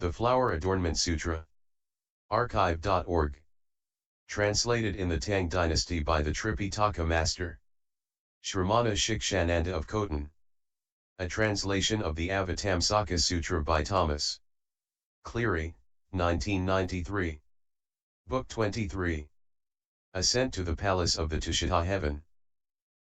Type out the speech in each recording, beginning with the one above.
The Flower Adornment Sutra. Archive.org. Translated in the Tang Dynasty by the Tripitaka Master Shramana Shikshananda of Khotan. A translation of the Avatamsaka-Sutra by Thomas Cleary, 1993. Book 23. Ascent to the Palace of the Tushita Heaven.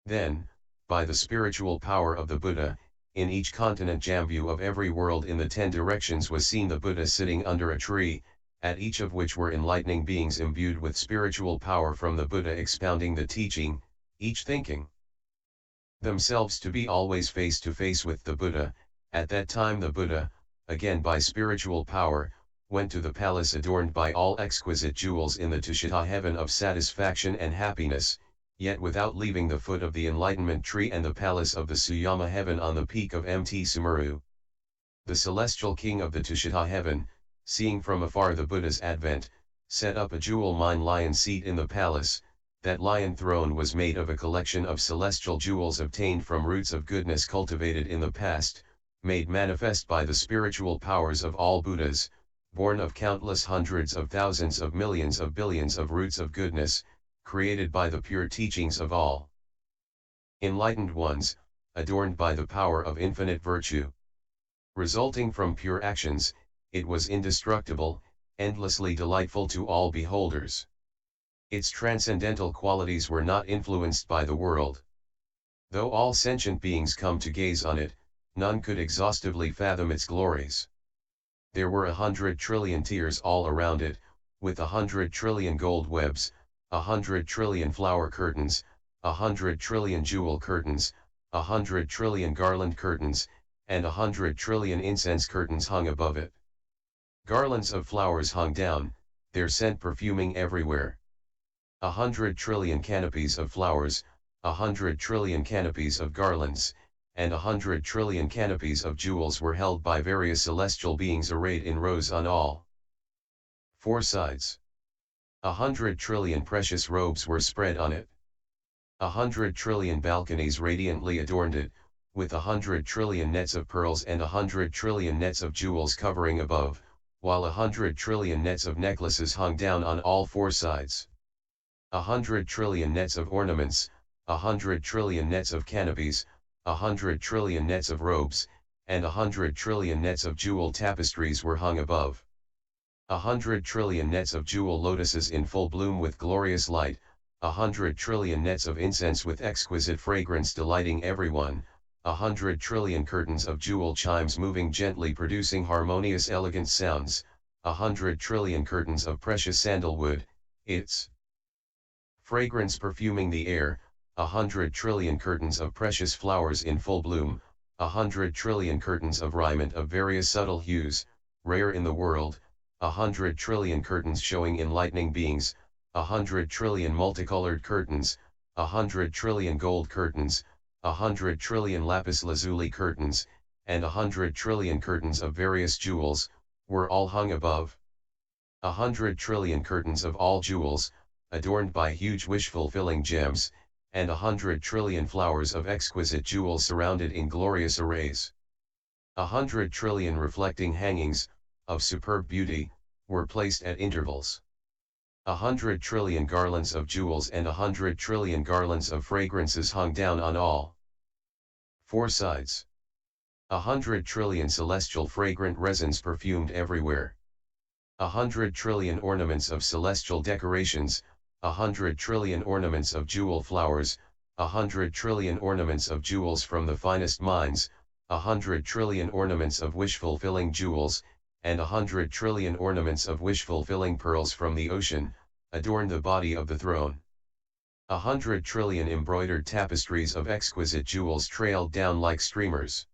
Then, by the spiritual power of the Buddha, in each continent Jambu of every world in the 10 directions was seen the Buddha sitting under a tree, at each of which were enlightening beings imbued with spiritual power from the Buddha expounding the teaching, each thinking themselves to be always face to face with the Buddha. At that time the Buddha, again by spiritual power, went to the palace adorned by all exquisite jewels in the Tushita heaven of satisfaction and happiness, yet without leaving the foot of the enlightenment tree and the palace of the Suyama heaven on the peak of Mt Sumeru. The celestial king of the Tushita heaven, seeing from afar the Buddha's advent, set up a jewel mine lion seat in the palace. That lion throne was made of a collection of celestial jewels obtained from roots of goodness cultivated in the past, made manifest by the spiritual powers of all Buddhas, born of countless hundreds of thousands of millions of billions of roots of goodness, created by the pure teachings of all enlightened ones, adorned by the power of infinite virtue. Resulting from pure actions, it was indestructible, endlessly delightful to all beholders. Its transcendental qualities were not influenced by the world. Though all sentient beings come to gaze on it, none could exhaustively fathom its glories. There were 100 trillion tears all around it, with 100 trillion gold webs, 100 trillion flower curtains, 100 trillion jewel curtains, 100 trillion garland curtains, and 100 trillion incense curtains hung above it. Garlands of flowers hung down, their scent perfuming everywhere. 100 trillion canopies of flowers, 100 trillion canopies of garlands, and 100 trillion canopies of jewels were held by various celestial beings arrayed in rows on all 4 sides. 100 trillion precious robes were spread on it. 100 trillion balconies radiantly adorned it, with 100 trillion nets of pearls and 100 trillion nets of jewels covering above, while 100 trillion nets of necklaces hung down on all 4 sides. 100 trillion nets of ornaments, 100 trillion nets of canopies, 100 trillion nets of robes, and 100 trillion nets of jewel tapestries were hung above. 100 trillion nets of jewel lotuses in full bloom with glorious light, 100 trillion nets of incense with exquisite fragrance delighting everyone, 100 trillion curtains of jewel chimes moving gently producing harmonious elegant sounds, 100 trillion curtains of precious sandalwood, its fragrance perfuming the air, 100 trillion curtains of precious flowers in full bloom, 100 trillion curtains of raiment of various subtle hues, rare in the world, 100 trillion curtains showing enlightening beings, 100 trillion multicolored curtains, 100 trillion gold curtains, 100 trillion lapis lazuli curtains, and 100 trillion curtains of various jewels, were all hung above. 100 trillion curtains of all jewels, adorned by huge wish-fulfilling gems, and 100 trillion flowers of exquisite jewels surrounded in glorious arrays. 100 trillion reflecting hangings, of superb beauty, were placed at intervals. 100 trillion garlands of jewels and 100 trillion garlands of fragrances hung down on all 4 sides. 100 trillion celestial fragrant resins perfumed everywhere. 100 trillion ornaments of celestial decorations, 100 trillion ornaments of jewel flowers, 100 trillion ornaments of jewels from the finest mines, 100 trillion ornaments of wish-fulfilling jewels, and 100 trillion ornaments of wish-fulfilling pearls from the ocean, adorn the body of the throne. 100 trillion embroidered tapestries of exquisite jewels trailed down like streamers.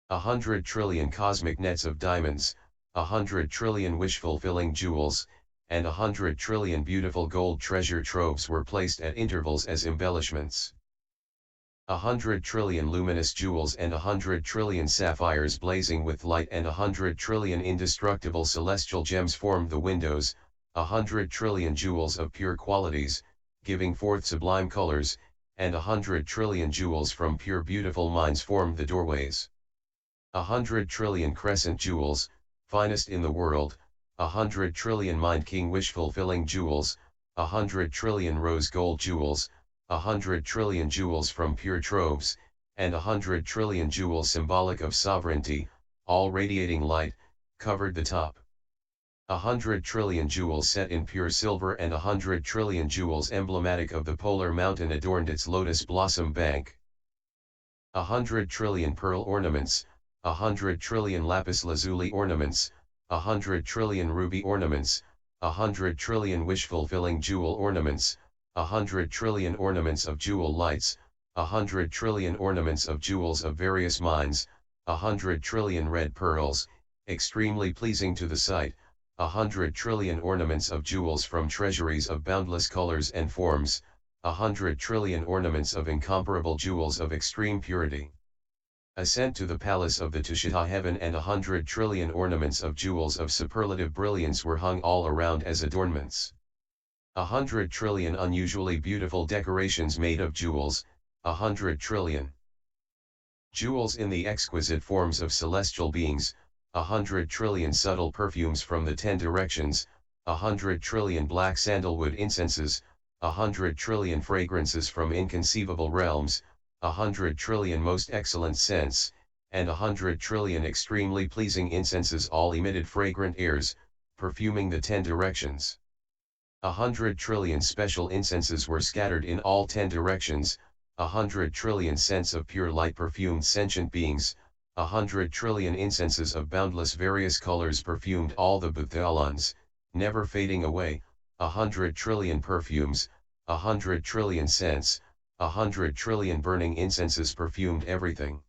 100 trillion cosmic nets of diamonds, 100 trillion wish-fulfilling jewels, and 100 trillion beautiful gold treasure troves were placed at intervals as embellishments. 100 trillion luminous jewels and 100 trillion sapphires blazing with light and 100 trillion indestructible celestial gems formed the windows, 100 trillion jewels of pure qualities, giving forth sublime colors, and 100 trillion jewels from pure beautiful mines formed the doorways. 100 trillion crescent jewels, finest in the world, 100 trillion Mind King wish-fulfilling jewels, 100 trillion rose gold jewels, 100 trillion jewels from pure troves, and 100 trillion jewels symbolic of sovereignty, all radiating light, covered the top. 100 trillion jewels set in pure silver and 100 trillion jewels emblematic of the polar mountain adorned its lotus blossom bank. 100 trillion pearl ornaments, 100 trillion lapis lazuli ornaments, 100 trillion ruby ornaments, 100 trillion wish-fulfilling jewel ornaments, 100 trillion ornaments of jewel lights, 100 trillion ornaments of jewels of various mines, 100 trillion red pearls, extremely pleasing to the sight, 100 trillion ornaments of jewels from treasuries of boundless colors and forms, 100 trillion ornaments of incomparable jewels of extreme purity. Ascent to the palace of the Tushita heaven, and 100 trillion ornaments of jewels of superlative brilliance were hung all around as adornments. 100 trillion unusually beautiful decorations made of jewels, 100 trillion jewels in the exquisite forms of celestial beings, 100 trillion subtle perfumes from the 10 directions, 100 trillion black sandalwood incenses, 100 trillion fragrances from inconceivable realms, 100 trillion most excellent scents, and 100 trillion extremely pleasing incenses all emitted fragrant airs, perfuming the 10 directions. 100 trillion special incenses were scattered in all 10 directions, 100 trillion scents of pure light perfumed sentient beings, 100 trillion incenses of boundless various colors perfumed all the Bhuthalans, never fading away, 100 trillion perfumes, 100 trillion scents, 100 trillion burning incenses perfumed everything.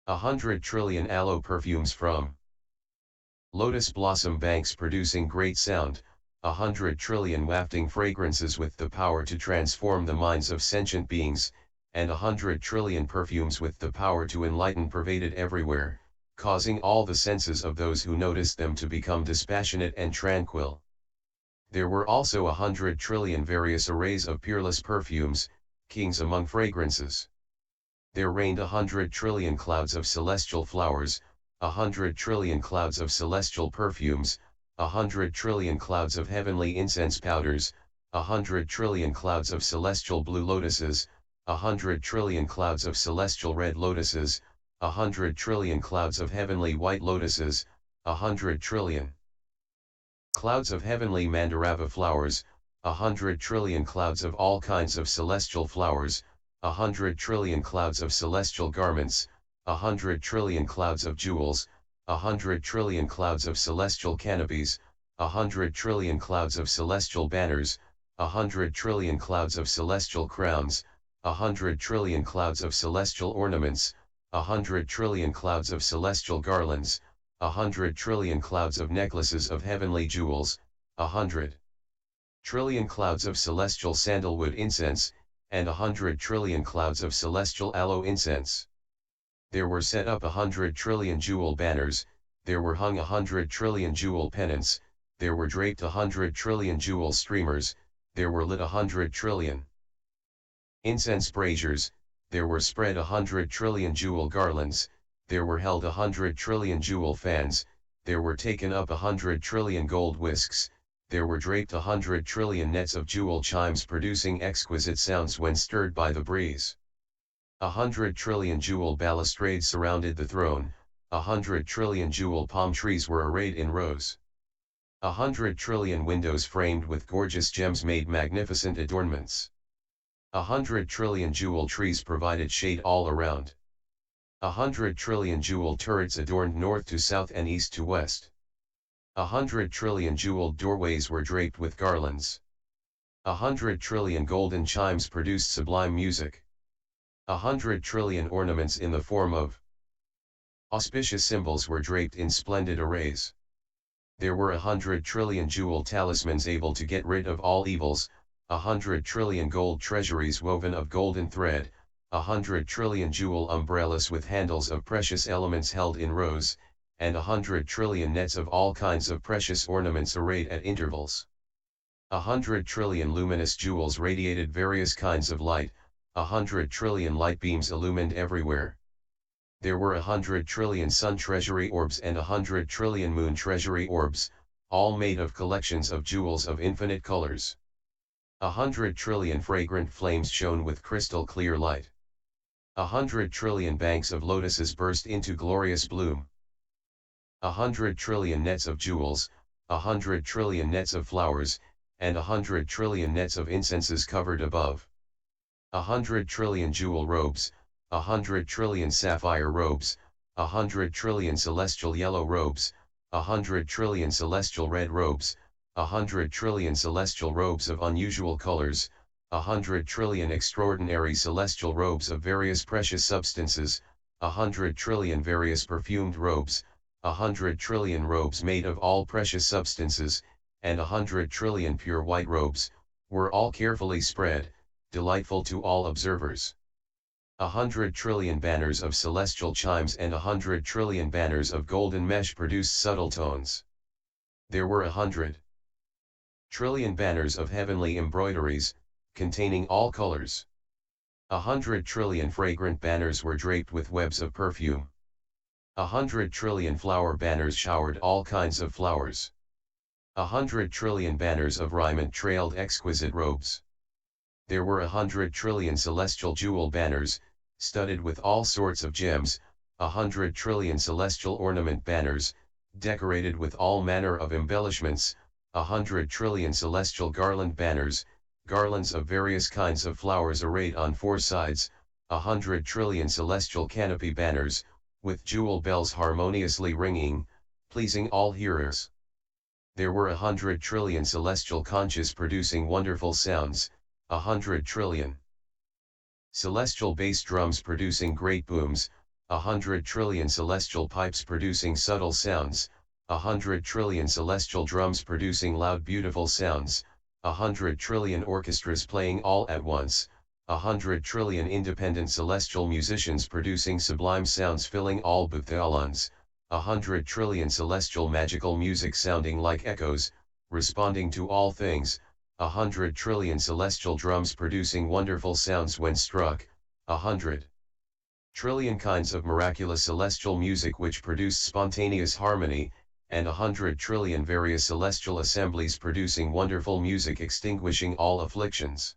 100 trillion aloe perfumes from lotus blossom banks producing great sound, 100 trillion wafting fragrances with the power to transform the minds of sentient beings, and 100 trillion perfumes with the power to enlighten pervaded everywhere, causing all the senses of those who noticed them to become dispassionate and tranquil. There were also 100 trillion various arrays of peerless perfumes, kings among fragrances. There rained 100 trillion clouds of celestial flowers, 100 trillion clouds of celestial perfumes, 100 trillion clouds of heavenly incense powders, 100 trillion clouds of celestial blue lotuses, 100 trillion clouds of celestial red lotuses, 100 trillion clouds of heavenly white lotuses, 100 trillion clouds of heavenly mandarava flowers, 100 trillion clouds of all kinds of celestial flowers, 100 trillion clouds of celestial garments, 100 trillion clouds of jewels, 100 trillion clouds of celestial canopies, 100 trillion clouds of celestial banners, 100 trillion clouds of celestial crowns, 100 trillion clouds of celestial ornaments, 100 trillion clouds of celestial garlands, 100 trillion clouds of necklaces of heavenly jewels, 100 trillion clouds of celestial sandalwood incense, and 100 trillion clouds of celestial aloe incense. There were set up 100 trillion jewel banners, there were hung 100 trillion jewel pennants, there were draped 100 trillion jewel streamers, there were lit 100 trillion incense braziers, there were spread 100 trillion jewel garlands, there were held 100 trillion jewel fans, there were taken up 100 trillion gold whisks, there were draped 100 trillion nets of jewel chimes producing exquisite sounds when stirred by the breeze. 100 trillion jewel balustrades surrounded the throne, 100 trillion jewel palm trees were arrayed in rows. 100 trillion windows framed with gorgeous gems made magnificent adornments. 100 trillion jewel trees provided shade all around. 100 trillion jewel turrets adorned north to south and east to west. 100 trillion jeweled doorways were draped with garlands. 100 trillion golden chimes produced sublime music. 100 trillion ornaments in the form of auspicious symbols were draped in splendid arrays. There were 100 trillion jewel talismans able to get rid of all evils, 100 trillion gold treasuries woven of golden thread, 100 trillion jewel umbrellas with handles of precious elements held in rows, and 100 trillion nets of all kinds of precious ornaments arrayed at intervals. 100 trillion luminous jewels radiated various kinds of light, 100 trillion light beams illumined everywhere. There were 100 trillion sun treasury orbs and 100 trillion moon treasury orbs, all made of collections of jewels of infinite colors. 100 trillion fragrant flames shone with crystal clear light. 100 trillion banks of lotuses burst into glorious bloom. 100 trillion nets of jewels, 100 trillion nets of flowers, and 100 trillion nets of incenses covered above. 100 trillion jewel robes, 100 trillion sapphire robes, 100 trillion celestial yellow robes, 100 trillion celestial red robes, 100 trillion celestial robes of unusual colors, 100 trillion extraordinary celestial robes of various precious substances, 100 trillion various perfumed robes, 100 trillion robes made of all precious substances, and 100 trillion pure white robes, were all carefully spread, delightful to all observers. 100 trillion banners of celestial chimes and 100 trillion banners of golden mesh produced subtle tones. There were 100 trillion banners of heavenly embroideries, containing all colors. 100 trillion fragrant banners were draped with webs of perfume. 100 trillion flower banners showered all kinds of flowers. 100 trillion banners of raiment trailed exquisite robes. There were 100 trillion celestial jewel banners, studded with all sorts of gems, 100 trillion celestial ornament banners, decorated with all manner of embellishments, 100 trillion celestial garland banners, garlands of various kinds of flowers arrayed on four sides, 100 trillion celestial canopy banners, with jewel bells harmoniously ringing, pleasing all hearers. There were 100 trillion celestial conches producing wonderful sounds, 100 trillion celestial bass drums producing great booms, 100 trillion celestial pipes producing subtle sounds, 100 trillion celestial drums producing loud beautiful sounds, 100 trillion orchestras playing all at once, 100 trillion independent celestial musicians producing sublime sounds filling all booths, 100 trillion celestial magical music sounding like echoes, responding to all things, 100 trillion celestial drums producing wonderful sounds when struck, 100 trillion kinds of miraculous celestial music which produce spontaneous harmony, and 100 trillion various celestial assemblies producing wonderful music extinguishing all afflictions.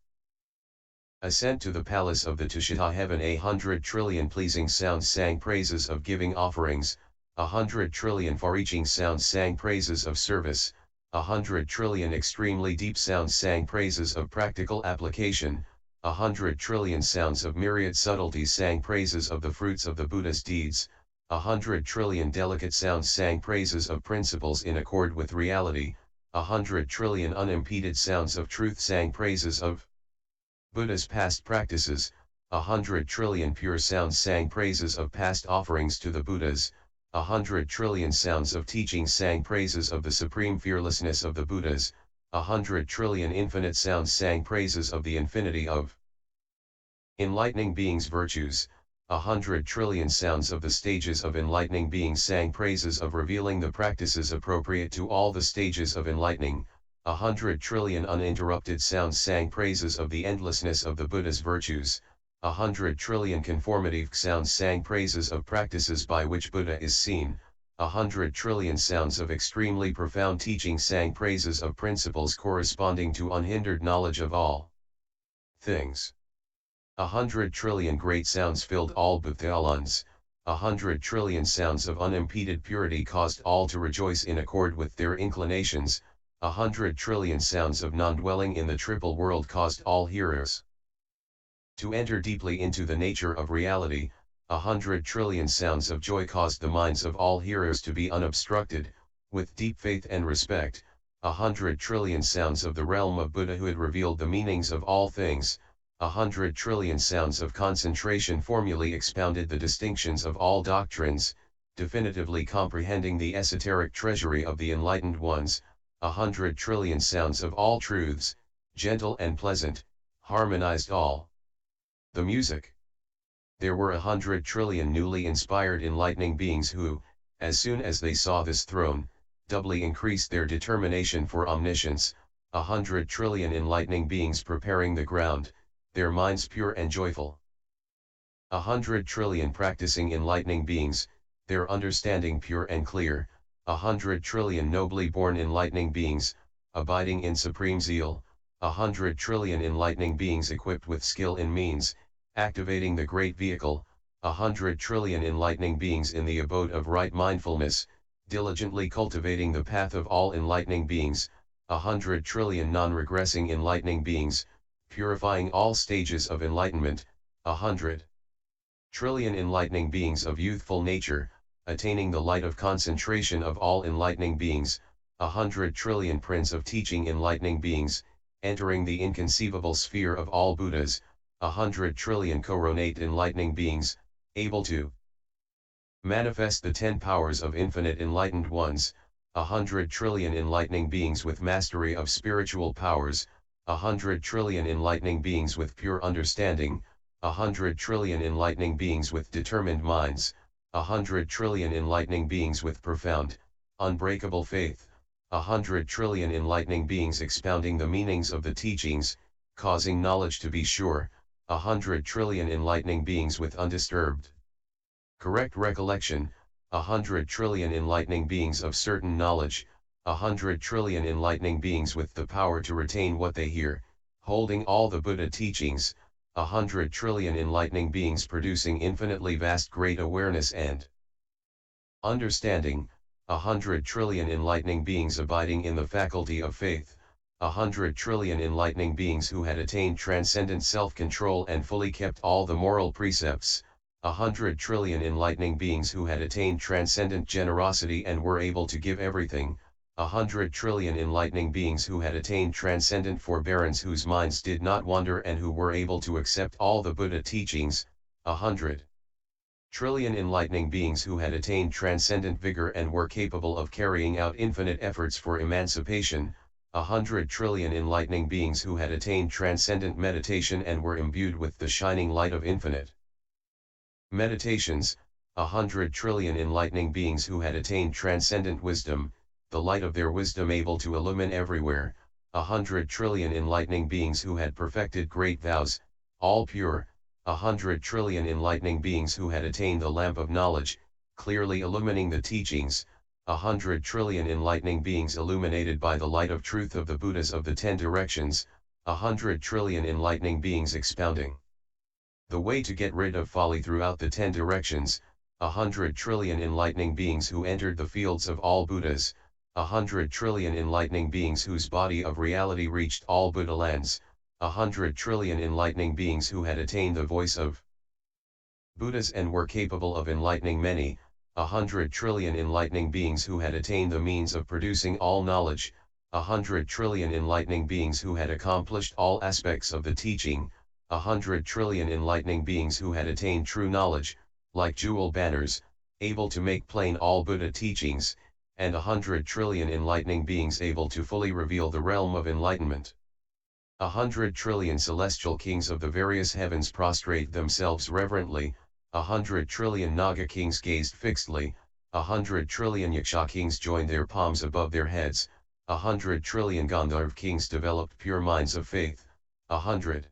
Ascent to the palace of the Tushita heaven. 100 trillion pleasing sounds sang praises of giving offerings, 100 trillion far-reaching sounds sang praises of service, 100 trillion extremely deep sounds sang praises of practical application, 100 trillion sounds of myriad subtleties sang praises of the fruits of the Buddha's deeds, 100 trillion delicate sounds sang praises of principles in accord with reality, 100 trillion unimpeded sounds of truth sang praises of Buddha's past practices, 100 trillion pure sounds sang praises of past offerings to the Buddhas, 100 trillion sounds of teaching sang praises of the supreme fearlessness of the Buddhas, 100 trillion infinite sounds sang praises of the infinity of enlightening beings' virtues, 100 trillion sounds of the stages of enlightening beings sang praises of revealing the practices appropriate to all the stages of enlightening, 100 trillion uninterrupted sounds sang praises of the endlessness of the Buddha's virtues, 100 trillion conformative sounds sang praises of practices by which Buddha is seen, 100 trillion sounds of extremely profound teaching sang praises of principles corresponding to unhindered knowledge of all things. 100 trillion great sounds filled all booths, 100 trillion sounds of unimpeded purity caused all to rejoice in accord with their inclinations, 100 trillion sounds of non-dwelling in the triple world caused all hearers to enter deeply into the nature of reality, 100 trillion sounds of joy caused the minds of all hearers to be unobstructed, with deep faith and respect, 100 trillion sounds of the realm of Buddhahood revealed the meanings of all things, 100 trillion sounds of concentration formally expounded the distinctions of all doctrines, definitively comprehending the esoteric treasury of the enlightened ones, 100 trillion sounds of all truths, gentle and pleasant, harmonized all the music. There were 100 trillion newly inspired enlightening beings who, as soon as they saw this throne, doubly increased their determination for omniscience, 100 trillion enlightening beings preparing the ground, their minds pure and joyful. 100 trillion practicing enlightening beings, their understanding pure and clear, 100 trillion nobly born enlightening beings, abiding in supreme zeal, 100 trillion enlightening beings equipped with skill in means, activating the great vehicle, 100 trillion enlightening beings in the abode of right mindfulness, diligently cultivating the path of all enlightening beings, 100 trillion non-regressing enlightening beings, purifying all stages of enlightenment, 100 trillion enlightening beings of youthful nature, attaining the light of concentration of all enlightening beings, 100 trillion prince of teaching enlightening beings, entering the inconceivable sphere of all Buddhas, 100 trillion coronate enlightening beings, able to manifest the 10 powers of infinite enlightened ones, 100 trillion enlightening beings with mastery of spiritual powers, 100 trillion enlightening beings with pure understanding, 100 trillion enlightening beings with determined minds, 100 trillion enlightening beings with profound, unbreakable faith, 100 trillion enlightening beings expounding the meanings of the teachings, causing knowledge to be sure, 100 trillion enlightening beings with undisturbed correct recollection, 100 trillion enlightening beings of certain knowledge, 100 trillion enlightening beings with the power to retain what they hear, holding all the Buddha teachings, 100 trillion enlightening beings producing infinitely vast great awareness and understanding, 100 trillion enlightening beings abiding in the faculty of faith, 100 trillion enlightening beings who had attained transcendent self-control and fully kept all the moral precepts, 100 trillion enlightening beings who had attained transcendent generosity and were able to give everything, 100 trillion enlightening beings who had attained transcendent forbearance whose minds did not wander and who were able to accept all the Buddha teachings, 100 trillion enlightening beings who had attained transcendent vigor and were capable of carrying out infinite efforts for emancipation, 100 trillion enlightening beings who had attained transcendent meditation and were imbued with the shining light of infinite meditations, 100 trillion enlightening beings who had attained transcendent wisdom, the light of their wisdom able to illumine everywhere, 100 trillion enlightening beings who had perfected great vows, all pure, 100 trillion enlightening beings who had attained the lamp of knowledge, clearly illumining the teachings, 100 trillion enlightening beings illuminated by the light of truth of the Buddhas of the 10 directions, 100 trillion enlightening beings expounding the way to get rid of folly throughout the 10 directions, 100 trillion enlightening beings who entered the fields of all Buddhas, 100 trillion enlightening beings whose body of reality reached all Buddha lands, 100 trillion enlightening beings who had attained the voice of Buddhas and were capable of enlightening many, 100 trillion enlightening beings who had attained the means of producing all knowledge, 100 trillion enlightening beings who had accomplished all aspects of the teaching, 100 trillion enlightening beings who had attained true knowledge, like jewel banners, able to make plain all Buddha teachings, and 100 trillion enlightening beings able to fully reveal the realm of enlightenment. 100 trillion celestial kings of the various heavens prostrate themselves reverently, 100 trillion Naga kings gazed fixedly, 100 trillion Yaksha kings joined their palms above their heads, 100 trillion Gandharv kings developed pure minds of faith, 100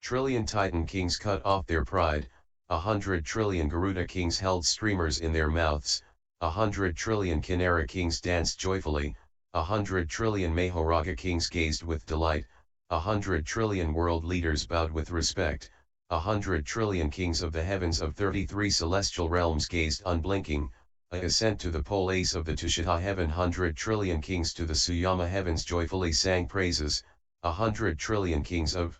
trillion Titan kings cut off their pride, 100 trillion Garuda kings held streamers in their mouths, 100 trillion Kinnara kings danced joyfully, 100 trillion Mahoraga kings gazed with delight, 100 trillion world leaders bowed with respect, 100 trillion kings of the heavens of 33 celestial realms gazed unblinking, a ascent to the pole ace of the Tushita heaven 100 trillion kings to the Suyama heavens joyfully sang praises, 100 trillion kings of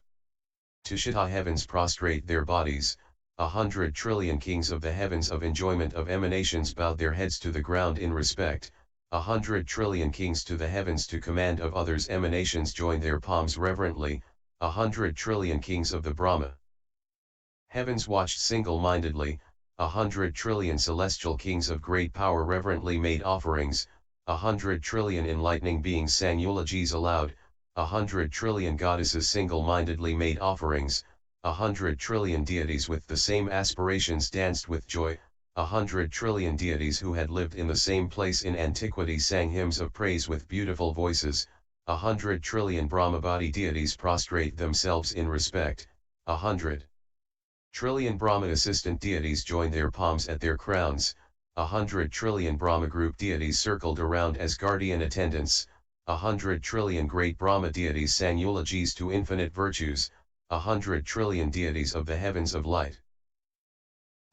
Tushita heavens prostrate their bodies, 100 trillion kings of the heavens of enjoyment of emanations bowed their heads to the ground in respect, 100 trillion kings to the heavens to command of others emanations joined their palms reverently, 100 trillion kings of the Brahma heavens watched single-mindedly, 100 trillion celestial kings of great power reverently made offerings, 100 trillion enlightening beings sang eulogies aloud, 100 trillion goddesses single-mindedly made offerings, 100 trillion deities with the same aspirations danced with joy, 100 trillion deities who had lived in the same place in antiquity sang hymns of praise with beautiful voices, 100 trillion Brahmabody deities prostrate themselves in respect, 100 Trillion Brahma assistant deities joined their palms at their crowns, 100 trillion Brahma group deities circled around as guardian attendants, 100 trillion great Brahma deities sang eulogies to infinite virtues, 100 trillion deities of the heavens of light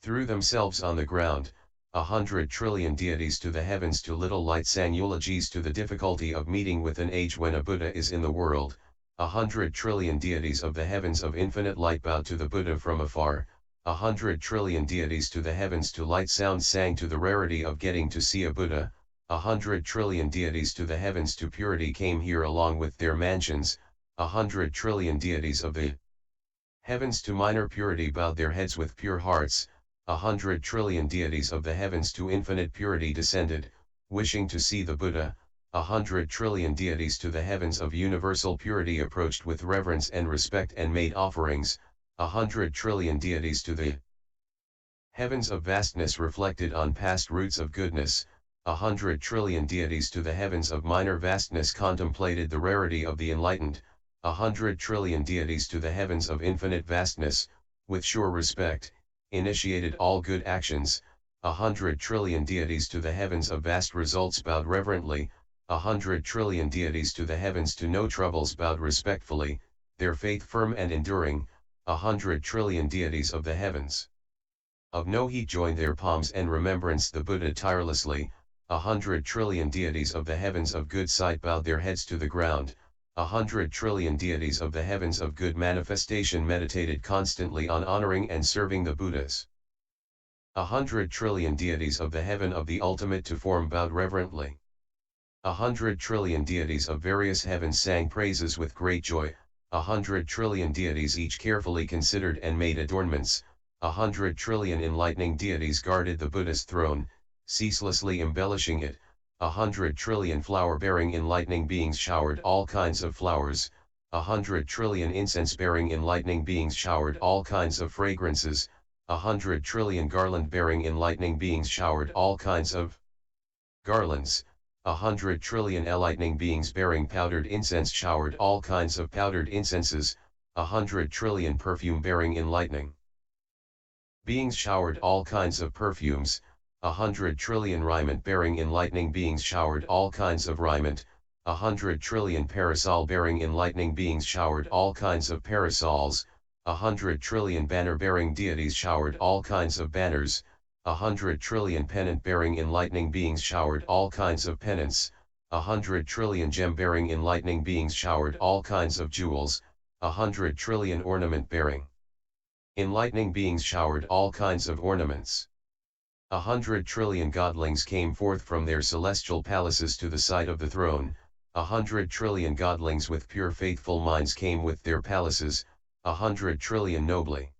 threw themselves on the ground, 100 trillion deities to the heavens to little light sang eulogies to the difficulty of meeting with an age when a Buddha is in the world, 100 trillion deities of the heavens of infinite light bowed to the Buddha from afar, 100 trillion deities to the heavens to light sound sang to the rarity of getting to see a Buddha, 100 trillion deities to the heavens to purity came here along with their mansions, 100 trillion deities of the heavens to minor purity bowed their heads with pure hearts, 100 trillion deities of the heavens to infinite purity descended, wishing to see the Buddha, 100 trillion deities to the heavens of universal purity approached with reverence and respect and made offerings, 100 trillion deities to the heavens of vastness reflected on past roots of goodness, 100 trillion deities to the heavens of minor vastness contemplated the rarity of the enlightened, 100 trillion deities to the heavens of infinite vastness, with sure respect, initiated all good actions, 100 trillion deities to the heavens of vast results bowed reverently, 100 trillion deities to the heavens to no troubles bowed respectfully, their faith firm and enduring, 100 trillion deities of the heavens of no heat joined their palms and remembranced the Buddha tirelessly, 100 trillion deities of the heavens of good sight bowed their heads to the ground, 100 trillion deities of the heavens of good manifestation meditated constantly on honoring and serving the Buddhas. 100 trillion deities of the heaven of the ultimate to form bowed reverently. 100 trillion deities of various heavens sang praises with great joy, 100 trillion deities each carefully considered and made adornments, 100 trillion enlightening deities guarded the Buddha's throne, ceaselessly embellishing it, 100 trillion flower-bearing enlightening beings showered all kinds of flowers, 100 trillion incense-bearing enlightening beings showered all kinds of fragrances, 100 trillion garland-bearing enlightening beings showered all kinds of garlands, 100 trillion enlightening beings bearing powdered incense showered all kinds of powdered incenses, 100 trillion perfume-bearing enlightening beings showered all kinds of perfumes, 100 trillion raiment-bearing enlightening beings showered all kinds of raiment, 100 trillion parasol-bearing enlightening beings showered all kinds of parasols, 100 trillion banner-bearing deities showered all kinds of banners, 100 trillion pennant-bearing enlightening beings showered all kinds of pennants, 100 trillion gem-bearing enlightening beings showered all kinds of jewels, 100 trillion ornament-bearing enlightening beings showered all kinds of ornaments. 100 trillion godlings came forth from their celestial palaces to the side of the throne, 100 trillion godlings with pure faithful minds came with their palaces, 100 trillion nobly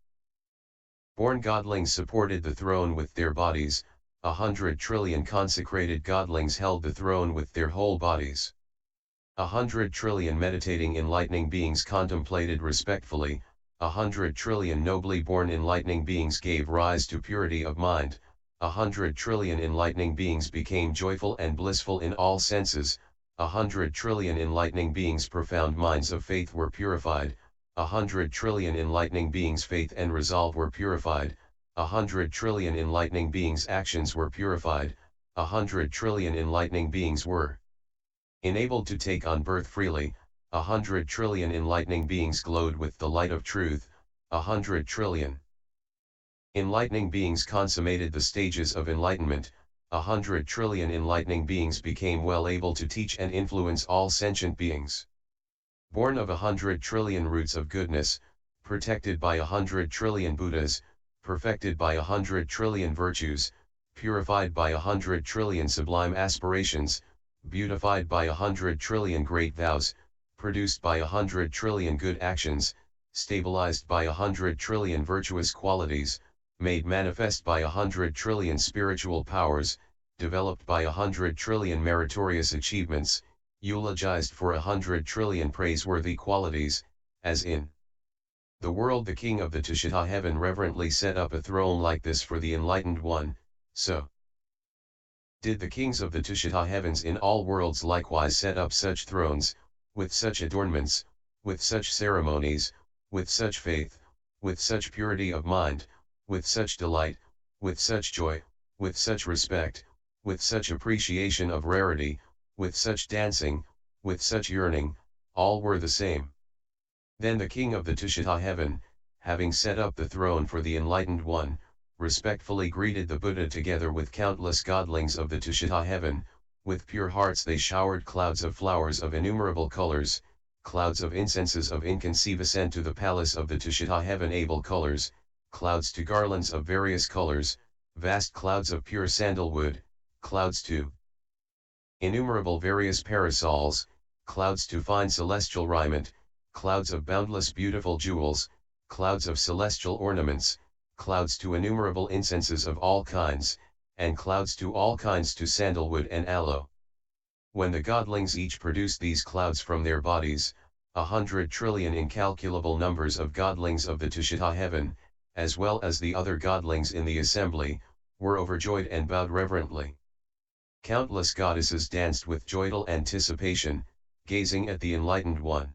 born godlings supported the throne with their bodies, 100 trillion consecrated godlings held the throne with their whole bodies. 100 trillion meditating enlightening beings contemplated respectfully, 100 trillion nobly born enlightening beings gave rise to purity of mind, 100 trillion enlightening beings became joyful and blissful in all senses, 100 trillion enlightening beings profound minds of faith were purified, 100 trillion enlightening beings faith and resolve were purified, 100 trillion enlightening beings actions were purified, 100 trillion enlightening beings were enabled to take on birth freely, 100 trillion enlightening beings glowed with the light of truth, 100 trillion enlightening beings consummated the stages of enlightenment, 100 trillion enlightening beings became well able to teach and influence all sentient beings. Born of 100 trillion roots of goodness, protected by 100 trillion Buddhas, perfected by 100 trillion virtues, purified by 100 trillion sublime aspirations, beautified by 100 trillion great vows, produced by 100 trillion good actions, stabilized by 100 trillion virtuous qualities, made manifest by 100 trillion spiritual powers, developed by 100 trillion meritorious achievements, eulogized for 100 trillion praiseworthy qualities, as in the world the king of the Tushita heaven reverently set up a throne like this for the enlightened one, so did the kings of the Tushita heavens in all worlds likewise set up such thrones, with such adornments, with such ceremonies, with such faith, with such purity of mind, with such delight, with such joy, with such respect, with such appreciation of rarity, with such dancing, with such yearning, all were the same. Then the king of the Tushita heaven, having set up the throne for the enlightened one, respectfully greeted the Buddha together with countless godlings of the Tushita heaven. With pure hearts they showered clouds of flowers of innumerable colors, clouds of incenses of inconceivable to the palace of the Tushita heaven able colors, clouds to garlands of various colors, vast clouds of pure sandalwood, clouds to innumerable various parasols, clouds to fine celestial raiment, clouds of boundless beautiful jewels, clouds of celestial ornaments, clouds to innumerable incenses of all kinds, and clouds to all kinds to sandalwood and aloe. When the godlings each produced these clouds from their bodies, 100 trillion incalculable numbers of godlings of the Tushita heaven, as well as the other godlings in the assembly, were overjoyed and bowed reverently. Countless goddesses danced with joyful anticipation, gazing at the enlightened one.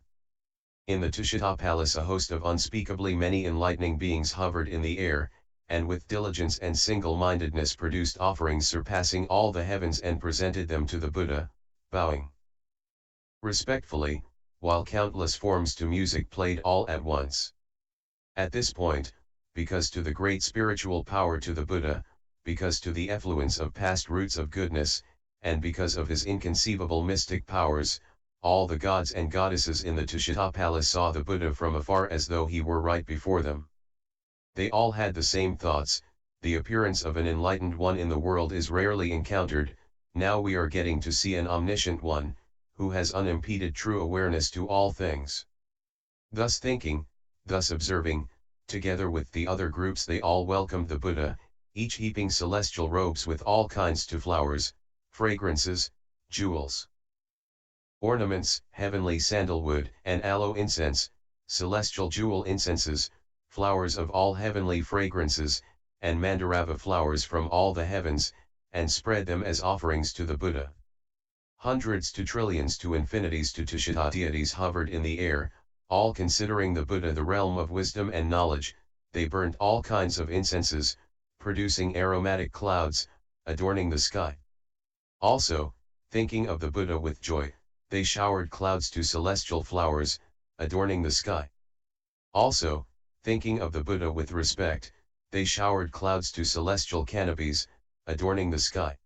In the Tushita palace a host of unspeakably many enlightening beings hovered in the air, and with diligence and single-mindedness produced offerings surpassing all the heavens and presented them to the Buddha, bowing respectfully, while countless forms to music played all at once. At this point, because to the great spiritual power to the Buddha, because to the effluence of past roots of goodness, and because of his inconceivable mystic powers, all the gods and goddesses in the Tushita palace saw the Buddha from afar as though he were right before them. They all had the same thoughts. The appearance of an enlightened one in the world is rarely encountered. Now we are getting to see an omniscient one, who has unimpeded true awareness to all things. Thus thinking, thus observing, together with the other groups they all welcomed the Buddha, each heaping celestial robes with all kinds to flowers, fragrances, jewels, ornaments, heavenly sandalwood and aloe incense, celestial jewel incenses, flowers of all heavenly fragrances, and mandarava flowers from all the heavens, and spread them as offerings to the Buddha. Hundreds to trillions to infinities to Tushita deities hovered in the air, all considering the Buddha the realm of wisdom and knowledge. They burnt all kinds of incenses, producing aromatic clouds, adorning the sky. Also, thinking of the Buddha with joy, they showered clouds to celestial flowers, adorning the sky. Also, thinking of the Buddha with respect, they showered clouds to celestial canopies, adorning the sky.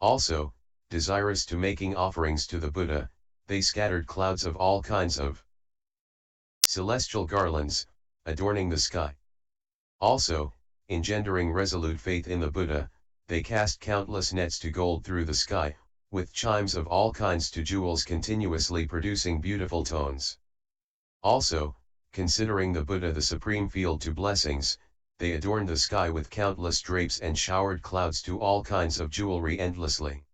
Also, desirous to making offerings to the Buddha, they scattered clouds of all kinds of celestial garlands, adorning the sky. Also, engendering resolute faith in the Buddha, they cast countless nets to gold through the sky, with chimes of all kinds to jewels continuously producing beautiful tones. Also, considering the Buddha the supreme field to blessings, they adorned the sky with countless drapes and showered clouds to all kinds of jewelry endlessly.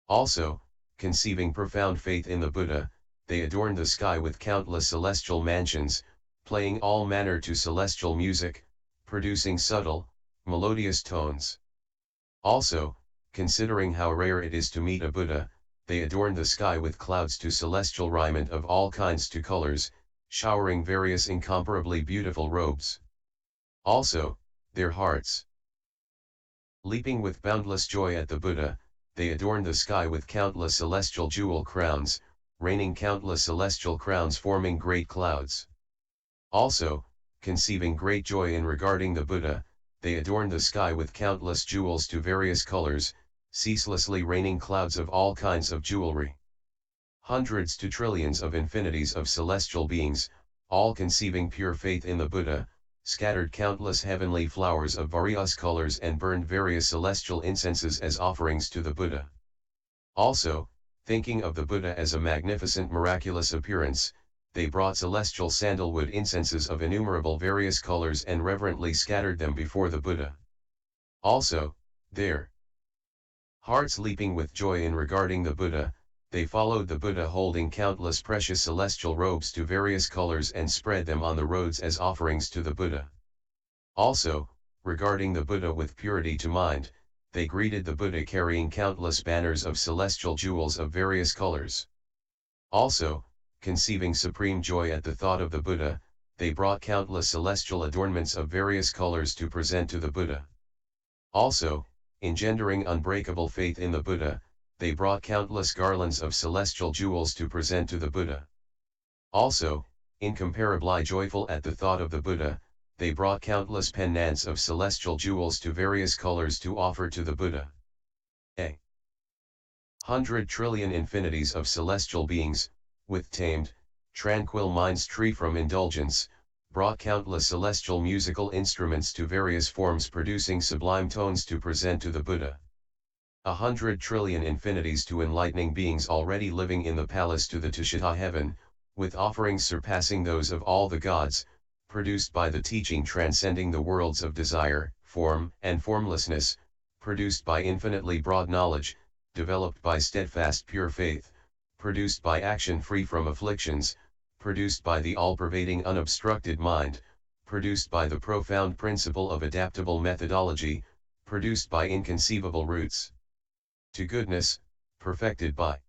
Also, conceiving profound faith in the Buddha, they adorned the sky with countless celestial mansions, playing all manner to celestial music, producing subtle, melodious tones. Also, considering how rare it is to meet a Buddha, they adorned the sky with clouds to celestial raiment of all kinds to colors, showering various incomparably beautiful robes. Also, their hearts leaping with boundless joy at the Buddha, they adorned the sky with countless celestial jewel crowns, raining countless celestial crowns forming great clouds. Also, conceiving great joy in regarding the Buddha, they adorned the sky with countless jewels to various colors, ceaselessly raining clouds of all kinds of jewelry. Hundreds to trillions of infinities of celestial beings, all conceiving pure faith in the Buddha, scattered countless heavenly flowers of various colors and burned various celestial incenses as offerings to the Buddha. Also, thinking of the Buddha as a magnificent miraculous appearance, they brought celestial sandalwood incenses of innumerable various colors and reverently scattered them before the Buddha. Also, their hearts leaping with joy in regarding the Buddha, they followed the Buddha holding countless precious celestial robes to various colors and spread them on the roads as offerings to the Buddha. Also, regarding the Buddha with purity to mind, they greeted the Buddha carrying countless banners of celestial jewels of various colors. Also, conceiving supreme joy at the thought of the Buddha, they brought countless celestial adornments of various colors to present to the Buddha. Also, engendering unbreakable faith in the Buddha, they brought countless garlands of celestial jewels to present to the Buddha. Also, incomparably joyful at the thought of the Buddha, they brought countless pendants of celestial jewels to various colors to offer to the Buddha. 100 trillion infinities of celestial beings, with tamed, tranquil minds free from indulgence, brought countless celestial musical instruments to various forms producing sublime tones to present to the Buddha. 100 trillion infinities to enlightening beings already living in the palace to the Tushita heaven, with offerings surpassing those of all the gods, produced by the teaching transcending the worlds of desire, form, and formlessness, produced by infinitely broad knowledge, developed by steadfast pure faith, produced by action free from afflictions, produced by the all-pervading unobstructed mind, produced by the profound principle of adaptable methodology, produced by inconceivable roots to goodness, perfected by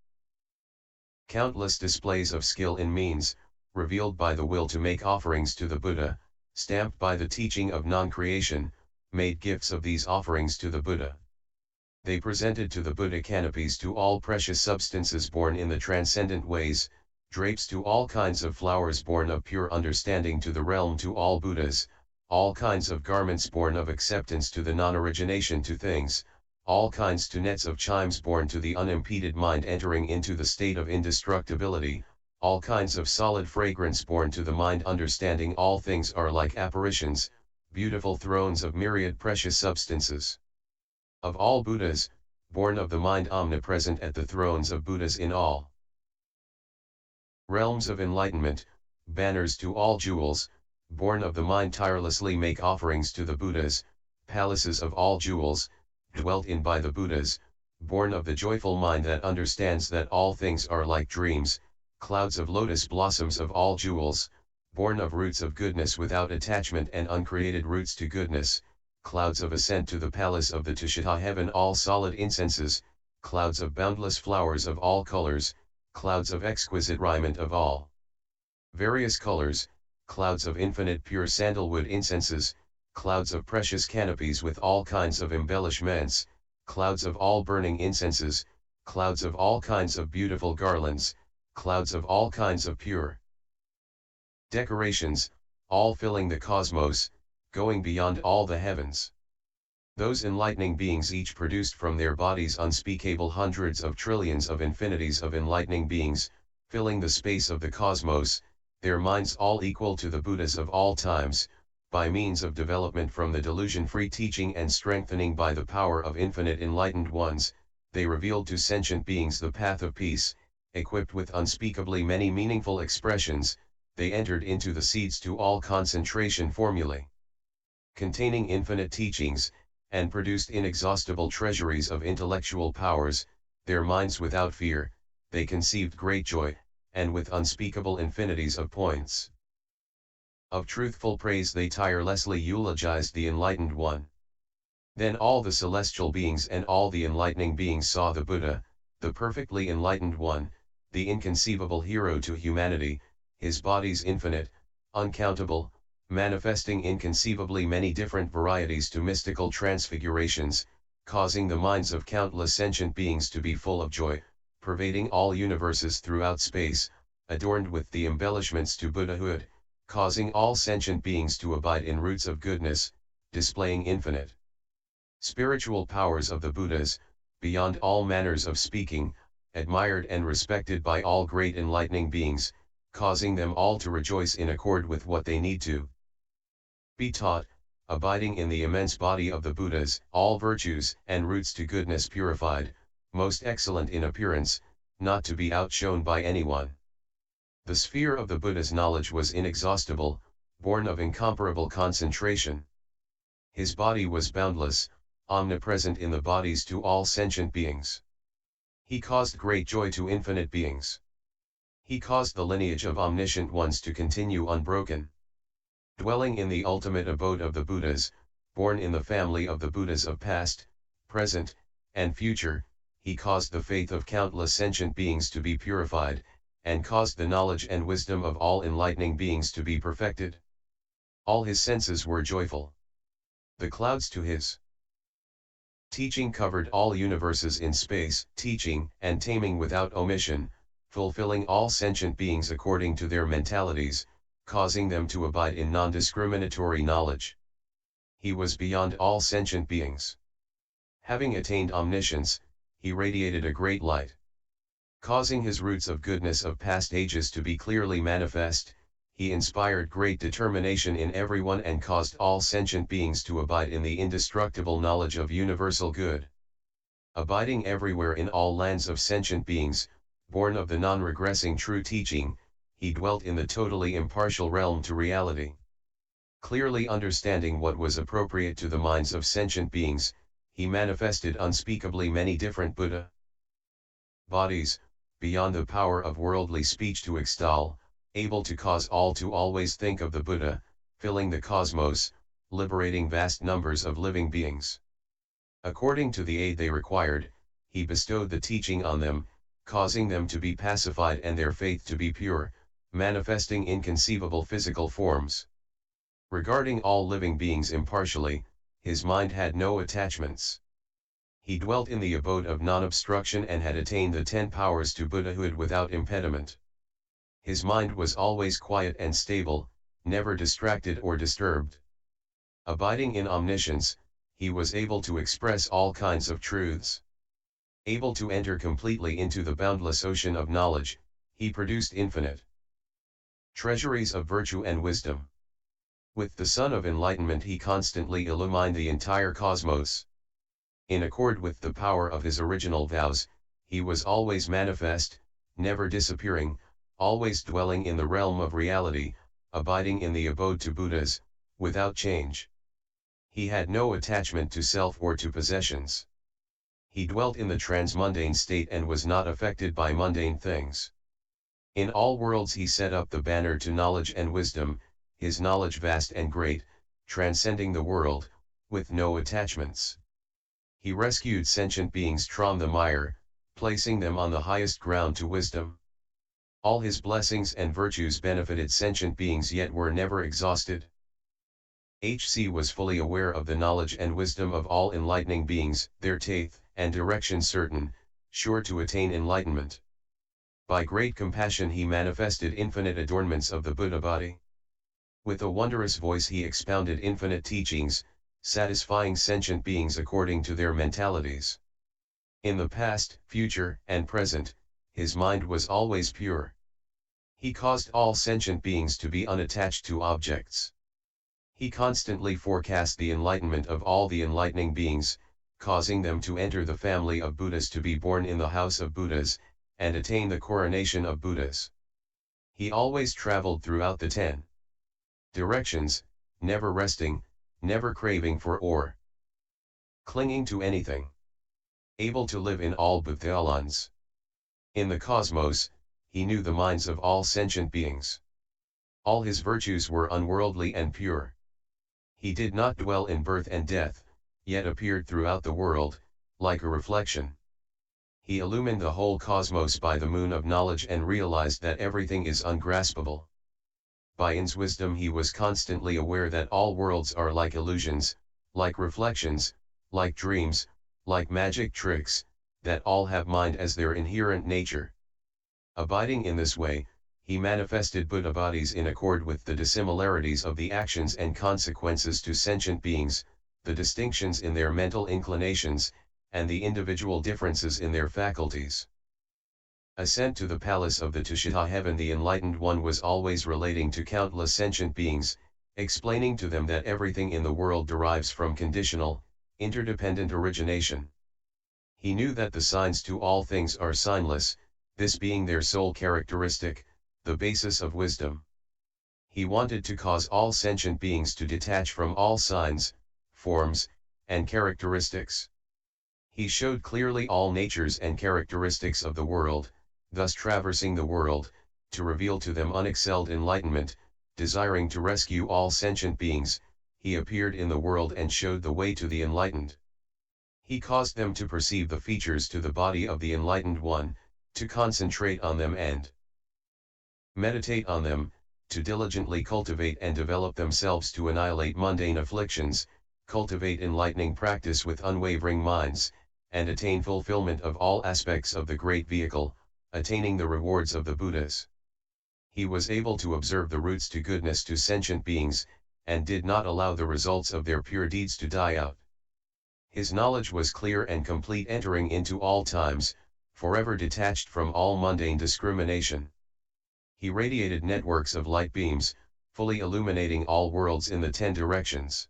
countless displays of skill in means, revealed by the will to make offerings to the Buddha, stamped by the teaching of non-creation, made gifts of these offerings to the Buddha. They presented to the Buddha canopies to all precious substances born in the transcendent ways, drapes to all kinds of flowers born of pure understanding to the realm to all Buddhas, all kinds of garments born of acceptance to the non-origination to things, all kinds to nets of chimes born to the unimpeded mind entering into the state of indestructibility, all kinds of solid fragrance born to the mind understanding all things are like apparitions, beautiful thrones of myriad precious substances. Of all Buddhas, born of the mind omnipresent at the thrones of Buddhas in all realms of enlightenment, banners to all jewels, born of the mind tirelessly make offerings to the Buddhas, palaces of all jewels, dwelt in by the Buddhas, born of the joyful mind that understands that all things are like dreams, clouds of lotus blossoms of all jewels, born of roots of goodness without attachment and uncreated roots to goodness, clouds of ascent to the palace of the Tushita heaven all solid incenses, clouds of boundless flowers of all colors, clouds of exquisite raiment of all various colors, clouds of infinite pure sandalwood incenses, clouds of precious canopies with all kinds of embellishments, clouds of all burning incenses, clouds of all kinds of beautiful garlands, clouds of all kinds of pure decorations, all filling the cosmos, going beyond all the heavens. Those enlightening beings each produced from their bodies unspeakable hundreds of trillions of infinities of enlightening beings, filling the space of the cosmos, their minds all equal to the Buddhas of all times, by means of development from the delusion-free teaching and strengthening by the power of infinite enlightened ones, they revealed to sentient beings the path of peace, equipped with unspeakably many meaningful expressions, they entered into the seeds to all concentration formulae, containing infinite teachings, and produced inexhaustible treasuries of intellectual powers, their minds without fear, they conceived great joy, and with unspeakable infinities of points of truthful praise they tirelessly eulogized the enlightened one. Then all the celestial beings and all the enlightening beings saw the Buddha, the perfectly enlightened one, the inconceivable hero to humanity, his bodies infinite, uncountable, manifesting inconceivably many different varieties to mystical transfigurations, causing the minds of countless sentient beings to be full of joy, pervading all universes throughout space, adorned with the embellishments to Buddhahood, causing all sentient beings to abide in roots of goodness, displaying infinite spiritual powers of the Buddhas, beyond all manners of speaking, admired and respected by all great enlightening beings, causing them all to rejoice in accord with what they need to be taught, abiding in the immense body of the Buddhas, all virtues and roots to goodness purified, most excellent in appearance, not to be outshone by anyone. The sphere of the Buddha's knowledge was inexhaustible, born of incomparable concentration. His body was boundless, omnipresent in the bodies to all sentient beings. He caused great joy to infinite beings. He caused the lineage of omniscient ones to continue unbroken. Dwelling in the ultimate abode of the Buddhas, born in the family of the Buddhas of past, present, and future, he caused the faith of countless sentient beings to be purified, and caused the knowledge and wisdom of all enlightening beings to be perfected. All his senses were joyful. The clouds to his teaching covered all universes in space, teaching and taming without omission, fulfilling all sentient beings according to their mentalities, causing them to abide in non-discriminatory knowledge. He was beyond all sentient beings. Having attained omniscience, he radiated a great light. Causing his roots of goodness of past ages to be clearly manifest, he inspired great determination in everyone and caused all sentient beings to abide in the indestructible knowledge of universal good. Abiding everywhere in all lands of sentient beings, born of the non-regressing true teaching, he dwelt in the totally impartial realm to reality. Clearly understanding what was appropriate to the minds of sentient beings, he manifested unspeakably many different Buddha bodies, beyond the power of worldly speech to extol, able to cause all to always think of the Buddha, filling the cosmos, liberating vast numbers of living beings. According to the aid they required, he bestowed the teaching on them, causing them to be pacified and their faith to be pure, manifesting inconceivable physical forms. Regarding all living beings impartially, his mind had no attachments. He dwelt in the abode of non-obstruction and had attained the 10 powers to Buddhahood without impediment. His mind was always quiet and stable, never distracted or disturbed. Abiding in omniscience, he was able to express all kinds of truths. Able to enter completely into the boundless ocean of knowledge, he produced infinite treasuries of virtue and wisdom. With the sun of enlightenment he constantly illumined the entire cosmos. In accord with the power of his original vows, he was always manifest, never disappearing, always dwelling in the realm of reality, abiding in the abode to Buddhas, without change. He had no attachment to self or to possessions. He dwelt in the transmundane state and was not affected by mundane things. In all worlds he set up the banner to knowledge and wisdom, his knowledge vast and great, transcending the world, with no attachments. He rescued sentient beings from the mire, placing them on the highest ground to wisdom. All his blessings and virtues benefited sentient beings yet were never exhausted. H.C. was fully aware of the knowledge and wisdom of all enlightening beings, their taith and direction certain, sure to attain enlightenment. By great compassion he manifested infinite adornments of the Buddha body. With a wondrous voice he expounded infinite teachings, satisfying sentient beings according to their mentalities. In the past, future, and present, his mind was always pure. He caused all sentient beings to be unattached to objects. He constantly forecast the enlightenment of all the enlightening beings, causing them to enter the family of Buddhas to be born in the house of Buddhas, and attain the coronation of Buddhas. He always traveled throughout the 10 directions, never resting, never craving for or clinging to anything. Able to live in all bhuthalans. In the cosmos, he knew the minds of all sentient beings. All his virtues were unworldly and pure. He did not dwell in birth and death, yet appeared throughout the world, like a reflection. He illumined the whole cosmos by the moon of knowledge and realized that everything is ungraspable. By In's wisdom he was constantly aware that all worlds are like illusions, like reflections, like dreams, like magic tricks, that all have mind as their inherent nature. Abiding in this way, he manifested Buddha bodies in accord with the dissimilarities of the actions and consequences to sentient beings, the distinctions in their mental inclinations, and the individual differences in their faculties. Ascent to the palace of the Tushita heaven, the enlightened one was always relating to countless sentient beings, explaining to them that everything in the world derives from conditional, interdependent origination. He knew that the signs to all things are signless, this being their sole characteristic, the basis of wisdom. He wanted to cause all sentient beings to detach from all signs, forms, and characteristics. He showed clearly all natures and characteristics of the world, thus traversing the world, to reveal to them unexcelled enlightenment, desiring to rescue all sentient beings. He appeared in the world and showed the way to the enlightened. He caused them to perceive the features to the body of the enlightened one, to concentrate on them and meditate on them, to diligently cultivate and develop themselves to annihilate mundane afflictions, cultivate enlightening practice with unwavering minds, and attain fulfillment of all aspects of the great vehicle, attaining the rewards of the Buddhas. He was able to observe the routes to goodness to sentient beings, and did not allow the results of their pure deeds to die out. His knowledge was clear and complete, entering into all times, forever detached from all mundane discrimination. He radiated networks of light beams, fully illuminating all worlds in the 10 directions.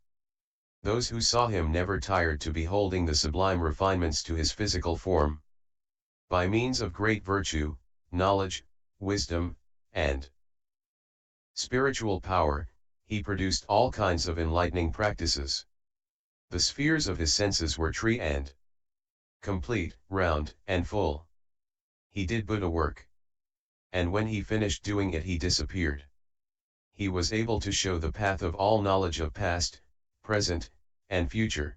Those who saw him never tired to beholding the sublime refinements to his physical form. By means of great virtue, knowledge, wisdom, and spiritual power, he produced all kinds of enlightening practices. The spheres of his senses were tree and complete, round, and full. He did Buddha work. And when he finished doing it, he disappeared. He was able to show the path of all knowledge of past, present, and future.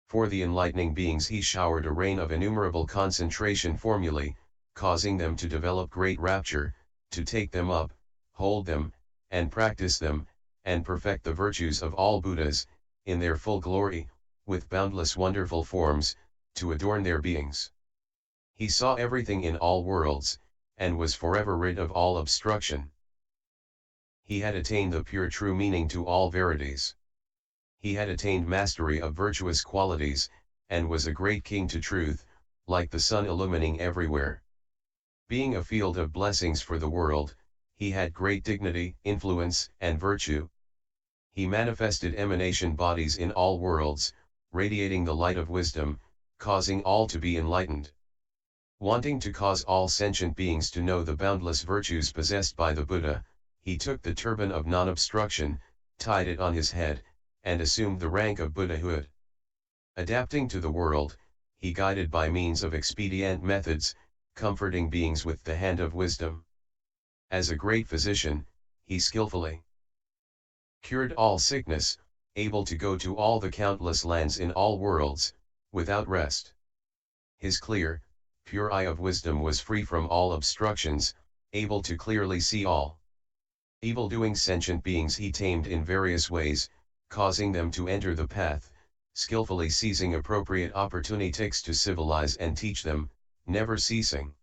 For the enlightening beings he showered a rain of innumerable concentration formulae, causing them to develop great rapture, to take them up, hold them, and practice them, and perfect the virtues of all Buddhas, in their full glory, with boundless wonderful forms, to adorn their beings. He saw everything in all worlds, and was forever rid of all obstruction. He had attained the pure true meaning to all verities. He had attained mastery of virtuous qualities, and was a great king to truth, like the sun illumining everywhere. Being a field of blessings for the world, he had great dignity, influence, and virtue. He manifested emanation bodies in all worlds, radiating the light of wisdom, causing all to be enlightened. Wanting to cause all sentient beings to know the boundless virtues possessed by the Buddha, he took the turban of non-obstruction, tied it on his head, and assumed the rank of Buddhahood. Adapting to the world, he guided by means of expedient methods, comforting beings with the hand of wisdom. As a great physician, he skillfully cured all sickness, able to go to all the countless lands in all worlds, without rest. His clear, pure eye of wisdom was free from all obstructions, able to clearly see all evil-doing sentient beings he tamed in various ways, causing them to enter the path, skillfully seizing appropriate opportunities to civilize and teach them, never ceasing.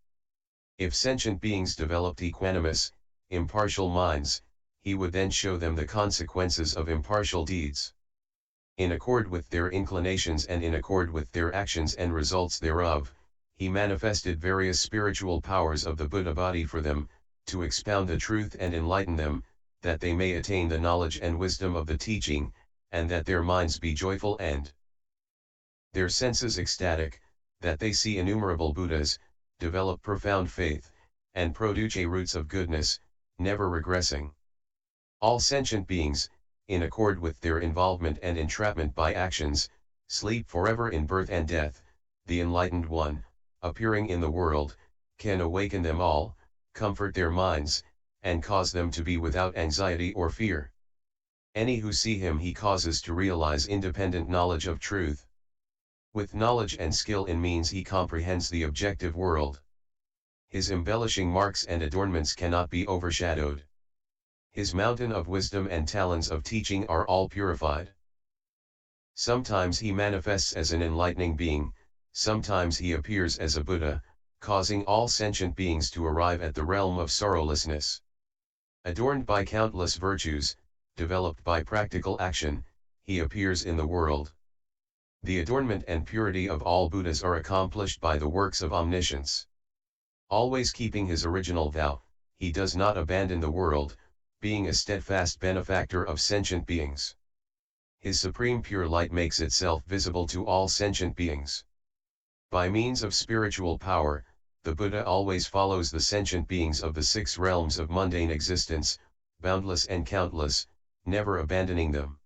If sentient beings developed equanimous, impartial minds, he would then show them the consequences of impartial deeds. In accord with their inclinations and in accord with their actions and results thereof, he manifested various spiritual powers of the Buddha body for them, to expound the truth and enlighten them, that they may attain the knowledge and wisdom of the teaching, and that their minds be joyful and their senses ecstatic, that they see innumerable Buddhas, develop profound faith, and produce roots of goodness, never regressing. All sentient beings, in accord with their involvement and entrapment by actions, sleep forever in birth and death. The enlightened one, appearing in the world, can awaken them all, comfort their minds, and cause them to be without anxiety or fear. Any who see him he causes to realize independent knowledge of truth. With knowledge and skill in means he comprehends the objective world. His embellishing marks and adornments cannot be overshadowed. His mountain of wisdom and talents of teaching are all purified. Sometimes he manifests as an enlightening being, sometimes he appears as a Buddha, causing all sentient beings to arrive at the realm of sorrowlessness. Adorned by countless virtues, developed by practical action, he appears in the world. The adornment and purity of all Buddhas are accomplished by the works of omniscience. Always keeping his original vow, he does not abandon the world, being a steadfast benefactor of sentient beings. His supreme pure light makes itself visible to all sentient beings. By means of spiritual power, the Buddha always follows the sentient beings of the 6 realms of mundane existence, boundless and countless, never abandoning them.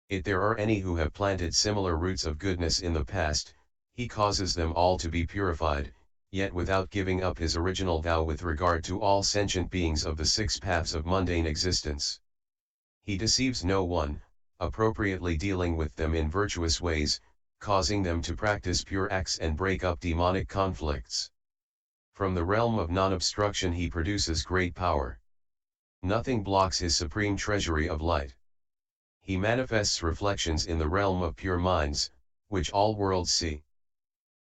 If there are any who have planted similar roots of goodness in the past, he causes them all to be purified, yet without giving up his original vow with regard to all sentient beings of the 6 paths of mundane existence. He deceives no one, appropriately dealing with them in virtuous ways, causing them to practice pure acts and break up demonic conflicts. From the realm of non-obstruction he produces great power. Nothing blocks his supreme treasury of light. He manifests reflections in the realm of pure minds, which all worlds see.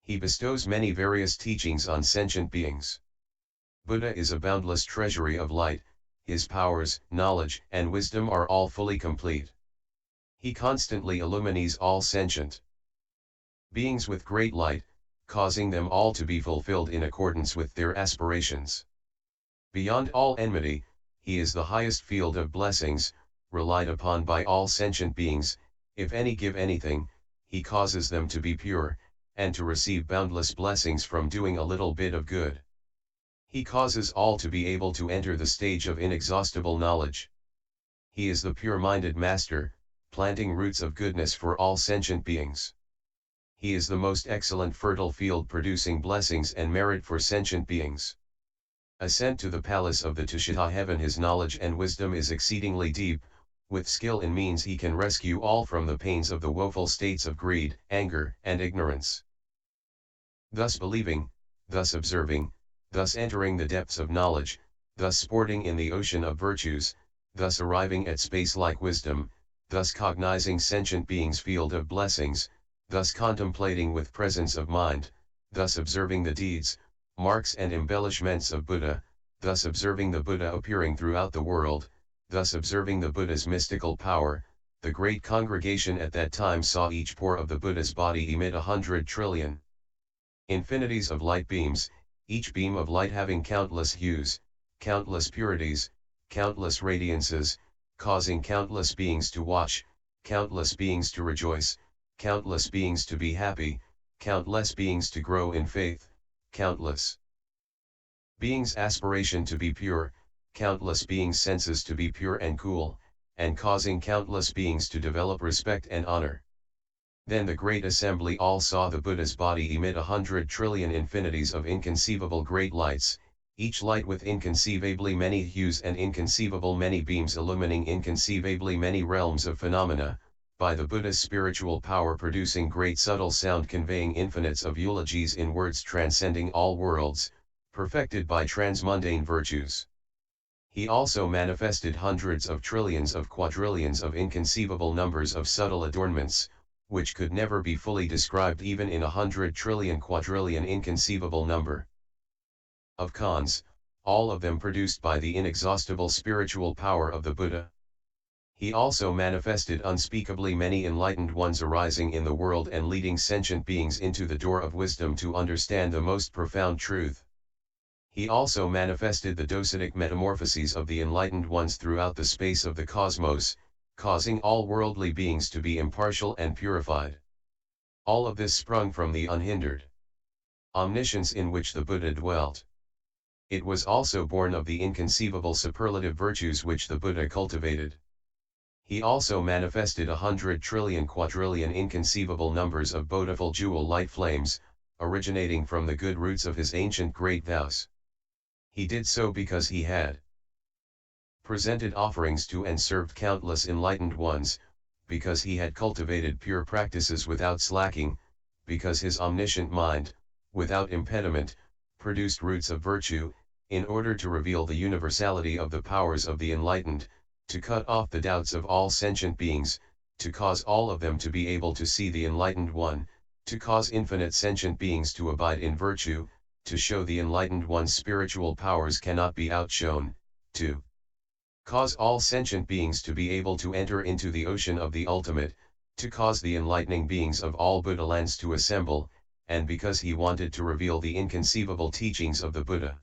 He bestows many various teachings on sentient beings. Buddha is a boundless treasury of light, his powers, knowledge, and wisdom are all fully complete. He constantly illumines all sentient beings with great light, causing them all to be fulfilled in accordance with their aspirations. Beyond all enmity, he is the highest field of blessings, relied upon by all sentient beings. If any give anything, he causes them to be pure, and to receive boundless blessings from doing a little bit of good. He causes all to be able to enter the stage of inexhaustible knowledge. He is the pure-minded master, planting roots of goodness for all sentient beings. He is the most excellent fertile field producing blessings and merit for sentient beings. Ascent to the palace of the Tushita heaven. His knowledge and wisdom is exceedingly deep, with skill in means he can rescue all from the pains of the woeful states of greed, anger, and ignorance. Thus believing, thus observing, thus entering the depths of knowledge, thus sporting in the ocean of virtues, thus arriving at space-like wisdom, thus cognizing sentient beings' field of blessings, thus contemplating with presence of mind, thus observing the deeds, marks and embellishments of Buddha, thus observing the Buddha appearing throughout the world, thus observing the Buddha's mystical power. The great congregation at that time saw each pore of the Buddha's body emit 100 trillion infinities of light beams, each beam of light having countless hues, countless purities, countless radiances, causing countless beings to watch, countless beings to rejoice, countless beings to be happy, countless beings to grow in faith, countless beings' aspiration to be pure, countless beings' senses to be pure and cool, and causing countless beings to develop respect and honor. Then the great assembly all saw the Buddha's body emit 100 trillion infinities of inconceivable great lights, each light with inconceivably many hues and inconceivable many beams illumining inconceivably many realms of phenomena, by the Buddha's spiritual power producing great subtle sound conveying infinites of eulogies in words transcending all worlds, perfected by transmundane virtues. He also manifested hundreds of trillions of quadrillions of inconceivable numbers of subtle adornments, which could never be fully described even in 100 trillion quadrillion inconceivable number of cons, all of them produced by the inexhaustible spiritual power of the Buddha. He also manifested unspeakably many enlightened ones arising in the world and leading sentient beings into the door of wisdom to understand the most profound truth. He also manifested the docetic metamorphoses of the enlightened ones throughout the space of the cosmos, causing all worldly beings to be impartial and purified. All of this sprung from the unhindered omniscience in which the Buddha dwelt. It was also born of the inconceivable superlative virtues which the Buddha cultivated. He also manifested 100 trillion quadrillion inconceivable numbers of bodiful jewel light flames, originating from the good roots of his ancient great vows. He did so because he had presented offerings to and served countless enlightened ones, because he had cultivated pure practices without slacking, because his omniscient mind, without impediment, produced roots of virtue, in order to reveal the universality of the powers of the enlightened, to cut off the doubts of all sentient beings, to cause all of them to be able to see the enlightened one, to cause infinite sentient beings to abide in virtue, to show the enlightened one's spiritual powers cannot be outshone, to cause all sentient beings to be able to enter into the ocean of the ultimate, to cause the enlightening beings of all Buddha lands to assemble, and because he wanted to reveal the inconceivable teachings of the Buddha.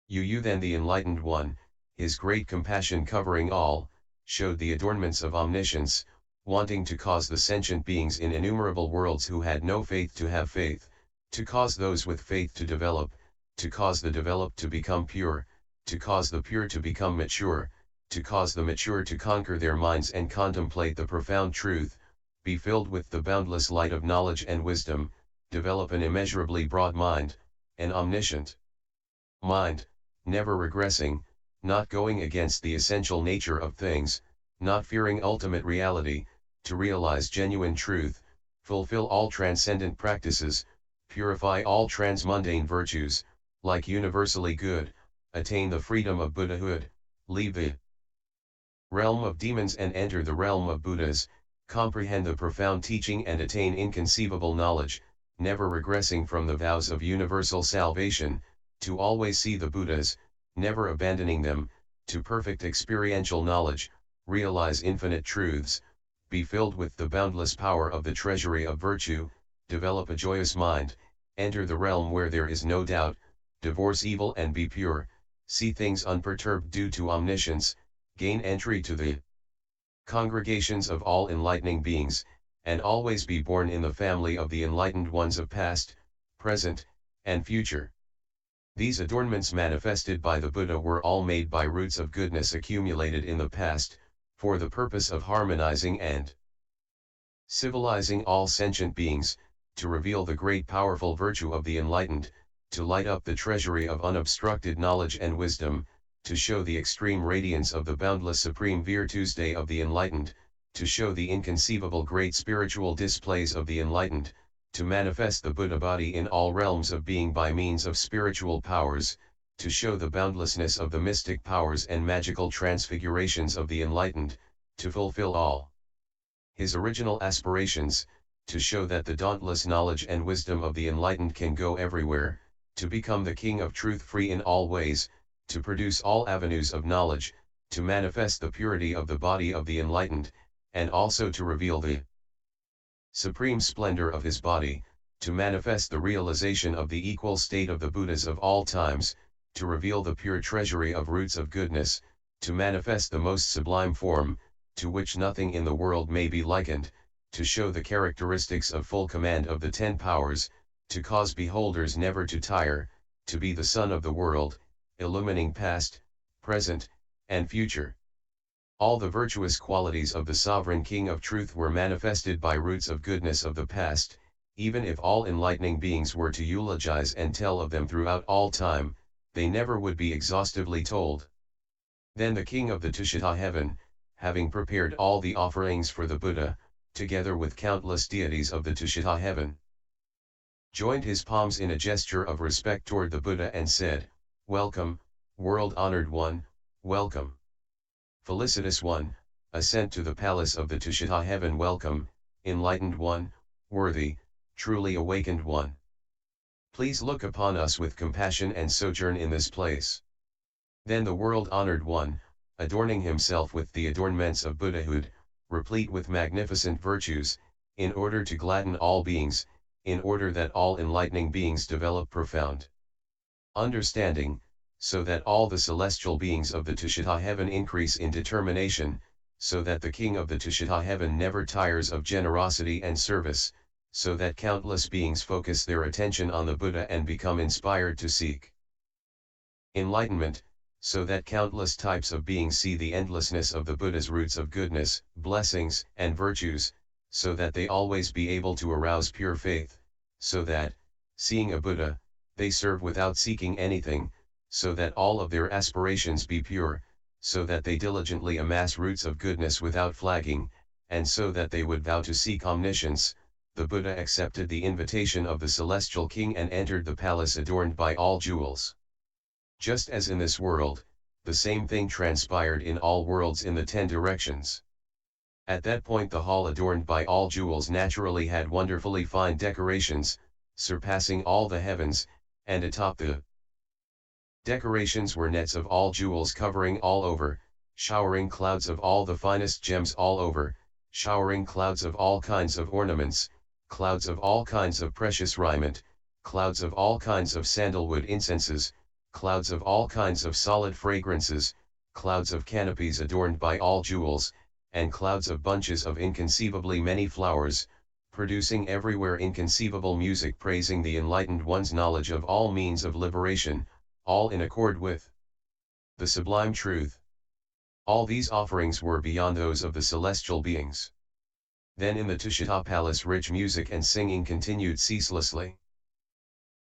You then the enlightened one, his great compassion covering all, showed the adornments of omniscience, wanting to cause the sentient beings in innumerable worlds who had no faith to have faith, to cause those with faith to develop, to cause the developed to become pure, to cause the pure to become mature, to cause the mature to conquer their minds and contemplate the profound truth, be filled with the boundless light of knowledge and wisdom, develop an immeasurably broad mind, an omniscient mind, never regressing, not going against the essential nature of things, not fearing ultimate reality, to realize genuine truth, fulfill all transcendent practices, purify all transmundane virtues, like universally good, attain the freedom of Buddhahood, leave the realm of demons and enter the realm of Buddhas, comprehend the profound teaching and attain inconceivable knowledge, never regressing from the vows of universal salvation, to always see the Buddhas, never abandoning them, to perfect experiential knowledge, realize infinite truths, be filled with the boundless power of the treasury of virtue, develop a joyous mind, enter the realm where there is no doubt, divorce evil and be pure, see things unperturbed due to omniscience, gain entry to the congregations of all enlightening beings, and always be born in the family of the enlightened ones of past, present, and future. These adornments manifested by the Buddha were all made by roots of goodness accumulated in the past, for the purpose of harmonizing and civilizing all sentient beings, to reveal the great powerful virtue of the enlightened, to light up the treasury of unobstructed knowledge and wisdom, to show the extreme radiance of the boundless supreme virtues of the enlightened, to show the inconceivable great spiritual displays of the enlightened, to manifest the Buddha body in all realms of being by means of spiritual powers, to show the boundlessness of the mystic powers and magical transfigurations of the enlightened, to fulfill all his original aspirations, to show that the dauntless knowledge and wisdom of the enlightened can go everywhere, to become the King of Truth free in all ways, to produce all avenues of knowledge, to manifest the purity of the body of the enlightened, and also to reveal the supreme splendor of his body, to manifest the realization of the equal state of the Buddhas of all times, to reveal the pure treasury of roots of goodness, to manifest the most sublime form, to which nothing in the world may be likened, to show the characteristics of full command of the 10 powers, to cause beholders never to tire, to be the sun of the world, illumining past, present, and future. All the virtuous qualities of the sovereign King of Truth were manifested by roots of goodness of the past, even if all enlightening beings were to eulogize and tell of them throughout all time, they never would be exhaustively told. Then the King of the Tushita heaven, having prepared all the offerings for the Buddha, together with countless deities of the Tushita heaven, joined his palms in a gesture of respect toward the Buddha and said, "Welcome, world-honored one, welcome. Felicitous one, ascent to the palace of the Tushita heaven, welcome, enlightened one, worthy, truly awakened one. Please look upon us with compassion and sojourn in this place." Then the world-honored one, adorning himself with the adornments of Buddhahood, replete with magnificent virtues, in order to gladden all beings, in order that all enlightening beings develop profound understanding, so that all the celestial beings of the Tushita heaven increase in determination, so that the King of the Tushita heaven never tires of generosity and service, so that countless beings focus their attention on the Buddha and become inspired to seek enlightenment, so that countless types of beings see the endlessness of the Buddha's roots of goodness, blessings, and virtues, so that they always be able to arouse pure faith, so that, seeing a Buddha, they serve without seeking anything, so that all of their aspirations be pure, so that they diligently amass roots of goodness without flagging, and so that they would vow to seek omniscience. The Buddha accepted the invitation of the celestial king and entered the palace adorned by all jewels. Just as in this world, the same thing transpired in all worlds in the 10 directions. At that point the hall adorned by all jewels naturally had wonderfully fine decorations, surpassing all the heavens, and atop the decorations were nets of all jewels covering all over, showering clouds of all the finest gems all over, showering clouds of all kinds of ornaments, clouds of all kinds of precious raiment, clouds of all kinds of sandalwood incenses, clouds of all kinds of solid fragrances, clouds of canopies adorned by all jewels, and clouds of bunches of inconceivably many flowers, producing everywhere inconceivable music praising the enlightened one's knowledge of all means of liberation, all in accord with the sublime truth. All these offerings were beyond those of the celestial beings. Then in the Tushita palace rich music and singing continued ceaselessly.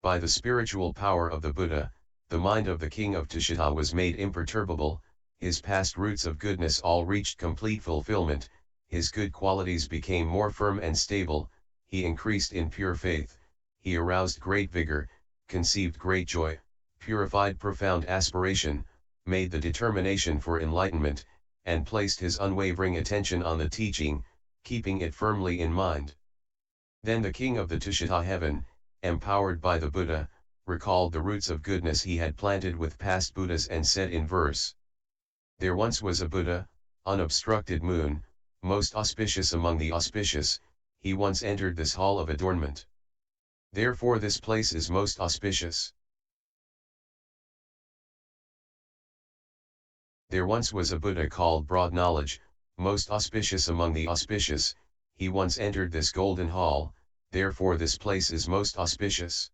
By the spiritual power of the Buddha, the mind of the king of Tushita was made imperturbable, his past roots of goodness all reached complete fulfillment, his good qualities became more firm and stable, he increased in pure faith, he aroused great vigor, conceived great joy, purified profound aspiration, made the determination for enlightenment, and placed his unwavering attention on the teaching, keeping it firmly in mind. Then the king of the Tushita heaven, empowered by the Buddha, recalled the roots of goodness he had planted with past Buddhas and said in verse, "There once was a Buddha, unobstructed moon, most auspicious among the auspicious, he once entered this hall of adornment. Therefore this place is most auspicious. There once was a Buddha called broad knowledge, most auspicious among the auspicious, he once entered this golden hall, therefore this place is most auspicious.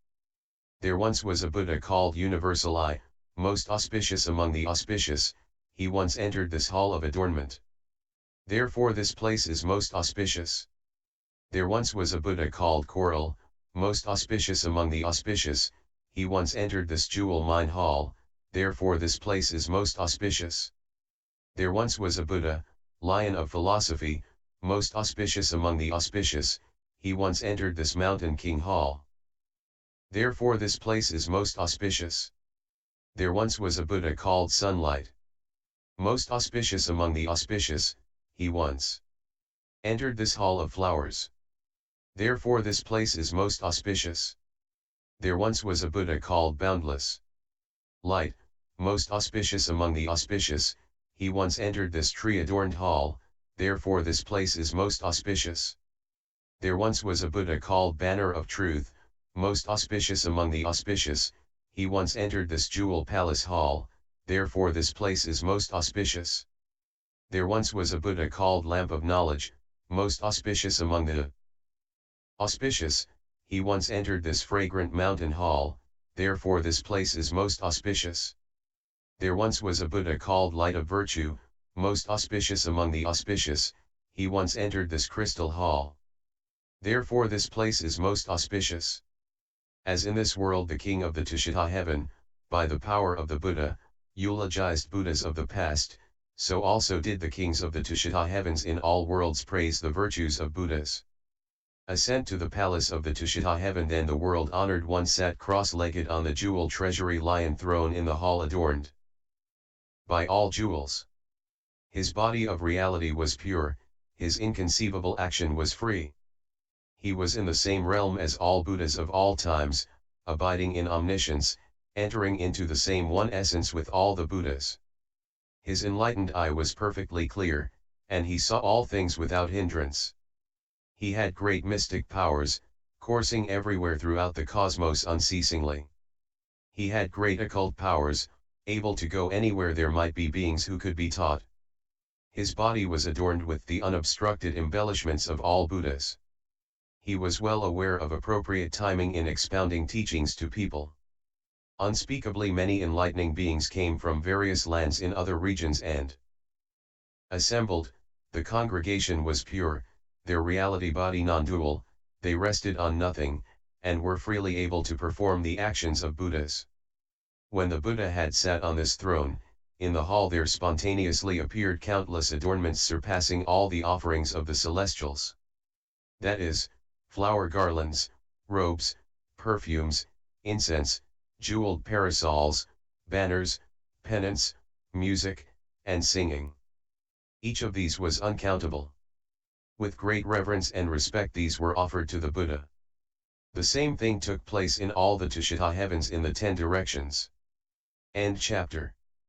There once was a Buddha called universal eye, most auspicious among the auspicious, he once entered this hall of adornment. Therefore this place is most auspicious. There once was a Buddha called coral, most auspicious among the auspicious, he once entered this jewel mine hall, therefore this place is most auspicious. There once was a Buddha, lion of philosophy, most auspicious among the auspicious, he once entered this mountain king hall. Therefore this place is most auspicious. There once was a Buddha called sunlight, most auspicious among the auspicious, he once entered this hall of flowers. Therefore this place is most auspicious. There once was a Buddha called boundless light, most auspicious among the auspicious, he once entered this tree-adorned hall, therefore this place is most auspicious. There once was a Buddha called banner of truth, most auspicious among the auspicious, he once entered this jewel palace hall, therefore this place is most auspicious. There once was a Buddha called lamp of knowledge, most auspicious among the auspicious, he once entered this fragrant mountain hall, therefore this place is most auspicious. There once was a Buddha called light of virtue, most auspicious among the auspicious, he once entered this crystal hall. Therefore this place is most auspicious. As in this world the king of the Tushita heaven, by the power of the Buddha, eulogized Buddhas of the past, so also did the kings of the Tushita heavens in all worlds praise the virtues of Buddhas. Ascent to the palace of the Tushita heaven. Then the world honored one sat cross-legged on the jewel treasury lion throne in the hall adorned by all jewels. His body of reality was pure, his inconceivable action was free. He was in the same realm as all Buddhas of all times, abiding in omniscience, entering into the same one essence with all the Buddhas. His enlightened eye was perfectly clear, and he saw all things without hindrance. He had great mystic powers, coursing everywhere throughout the cosmos unceasingly. He had great occult powers, able to go anywhere there might be beings who could be taught. His body was adorned with the unobstructed embellishments of all Buddhas. He was well aware of appropriate timing in expounding teachings to people. Unspeakably many enlightening beings came from various lands in other regions and assembled. The congregation was pure, their reality body non-dual, they rested on nothing, and were freely able to perform the actions of Buddhas. When the Buddha had sat on this throne, in the hall there spontaneously appeared countless adornments surpassing all the offerings of the celestials. That is, flower garlands, robes, perfumes, incense, jeweled parasols, banners, pennants, music, and singing. Each of these was uncountable. With great reverence and respect these were offered to the Buddha. The same thing took place in all the Tushita heavens in the 10 directions. End chapter.